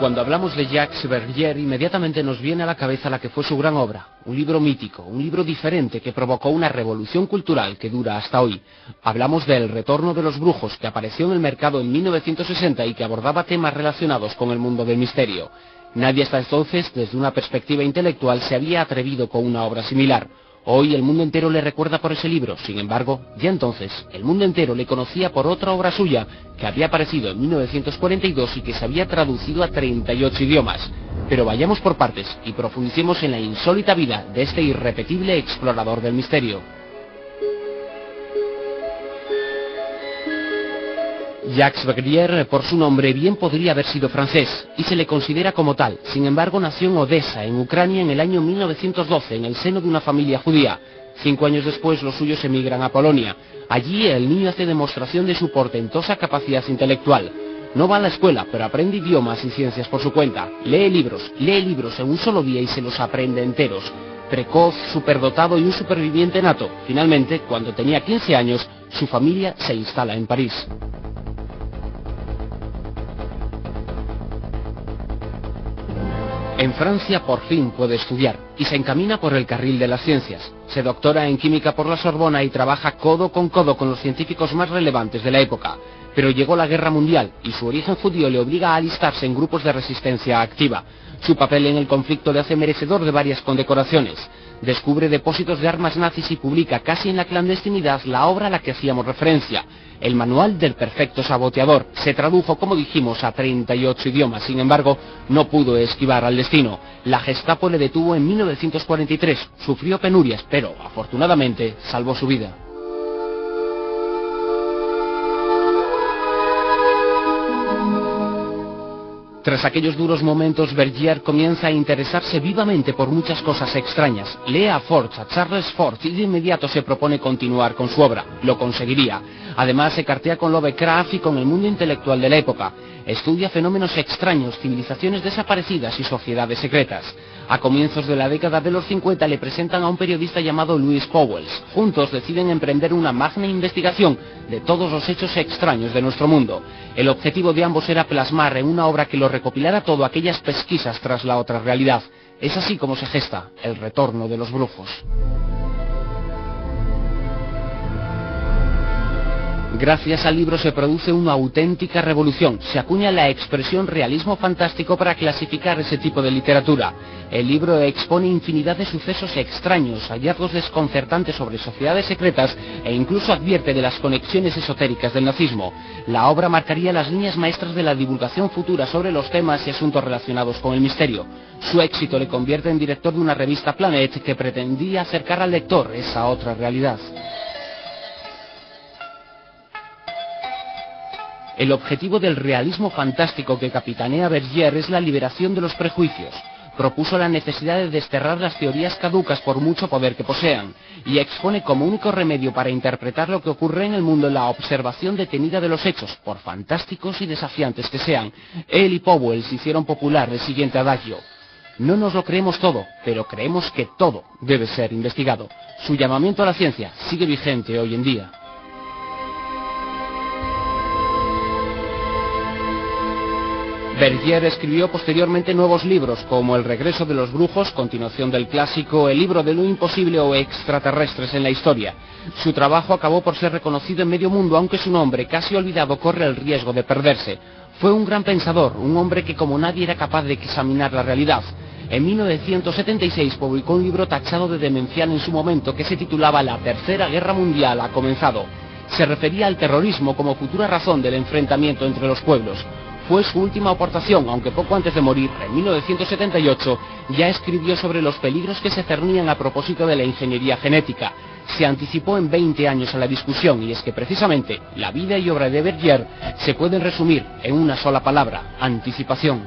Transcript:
Cuando hablamos de Jacques Verdier, inmediatamente nos viene a la cabeza la que fue su gran obra, un libro mítico, un libro diferente que provocó una revolución cultural que dura hasta hoy. Hablamos de El retorno de los brujos, que apareció en el mercado en 1960 y que abordaba temas relacionados con el mundo del misterio. Nadie hasta entonces, desde una perspectiva intelectual, se había atrevido con una obra similar. Hoy el mundo entero le recuerda por ese libro, sin embargo, ya entonces, el mundo entero le conocía por otra obra suya, que había aparecido en 1942 y que se había traducido a 38 idiomas. Pero vayamos por partes y profundicemos en la insólita vida de este irrepetible explorador del misterio. Jacques Verdier, por su nombre, bien podría haber sido francés, y se le considera como tal. Sin embargo, nació en Odessa, en Ucrania, en el año 1912, en el seno de una familia judía. 5 años después, los suyos emigran a Polonia. Allí, el niño hace demostración de su portentosa capacidad intelectual. No va a la escuela, pero aprende idiomas y ciencias por su cuenta. Lee libros en un solo día y se los aprende enteros. Precoz, superdotado y un superviviente nato. Finalmente, cuando tenía 15 años, su familia se instala en París. En Francia por fin puede estudiar y se encamina por el carril de las ciencias. Se doctora en química por la Sorbona y trabaja codo con los científicos más relevantes de la época. Pero llegó la guerra mundial y su origen judío le obliga a alistarse en grupos de resistencia activa. Su papel en el conflicto le hace merecedor de varias condecoraciones. Descubre depósitos de armas nazis y publica casi en la clandestinidad la obra a la que hacíamos referencia, El Manual del Perfecto Saboteador. Se tradujo, como dijimos, a 38 idiomas. Sin embargo, no pudo esquivar al destino. La Gestapo le detuvo en 1943. Sufrió penurias, pero, afortunadamente, salvó su vida. Tras aquellos duros momentos, Verdier comienza a interesarse vivamente por muchas cosas extrañas. Lee a Forge, a Charles Forge, y de inmediato se propone continuar con su obra. Lo conseguiría. Además, se cartea con Lovecraft y con el mundo intelectual de la época. Estudia fenómenos extraños, civilizaciones desaparecidas y sociedades secretas. A comienzos de la década de los 50 le presentan a un periodista llamado Louis Pauwels. Juntos deciden emprender una magna investigación de todos los hechos extraños de nuestro mundo. El objetivo de ambos era plasmar en una obra que lo recopilara todo aquellas pesquisas tras la otra realidad. Es así como se gesta El retorno de los brujos. Gracias al libro se produce una auténtica revolución. Se acuña la expresión realismo fantástico para clasificar ese tipo de literatura. El libro expone infinidad de sucesos extraños, hallazgos desconcertantes sobre sociedades secretas e incluso advierte de las conexiones esotéricas del nazismo. La obra marcaría las líneas maestras de la divulgación futura sobre los temas y asuntos relacionados con el misterio. Su éxito le convierte en director de una revista Planet que pretendía acercar al lector esa otra realidad. El objetivo del realismo fantástico que capitanea Verdier es la liberación de los prejuicios. Propuso la necesidad de desterrar las teorías caducas por mucho poder que posean, y expone como único remedio para interpretar lo que ocurre en el mundo la observación detenida de los hechos, por fantásticos y desafiantes que sean. Él y Pauwels hicieron popular el siguiente adagio: no nos lo creemos todo, pero creemos que todo debe ser investigado. Su llamamiento a la ciencia sigue vigente hoy en día. Verdier escribió posteriormente nuevos libros, como El regreso de los brujos, continuación del clásico El libro de lo imposible o Extraterrestres en la historia. Su trabajo acabó por ser reconocido en medio mundo, aunque su nombre, casi olvidado, corre el riesgo de perderse. Fue un gran pensador, un hombre que como nadie era capaz de examinar la realidad. En 1976 publicó un libro tachado de demencial en su momento que se titulaba La Tercera Guerra Mundial ha comenzado. Se refería al terrorismo como futura razón del enfrentamiento entre los pueblos. Fue su última aportación, aunque poco antes de morir, en 1978, ya escribió sobre los peligros que se cernían a propósito de la ingeniería genética. Se anticipó en 20 años a la discusión, y es que precisamente la vida y obra de Verdier se pueden resumir en una sola palabra: anticipación.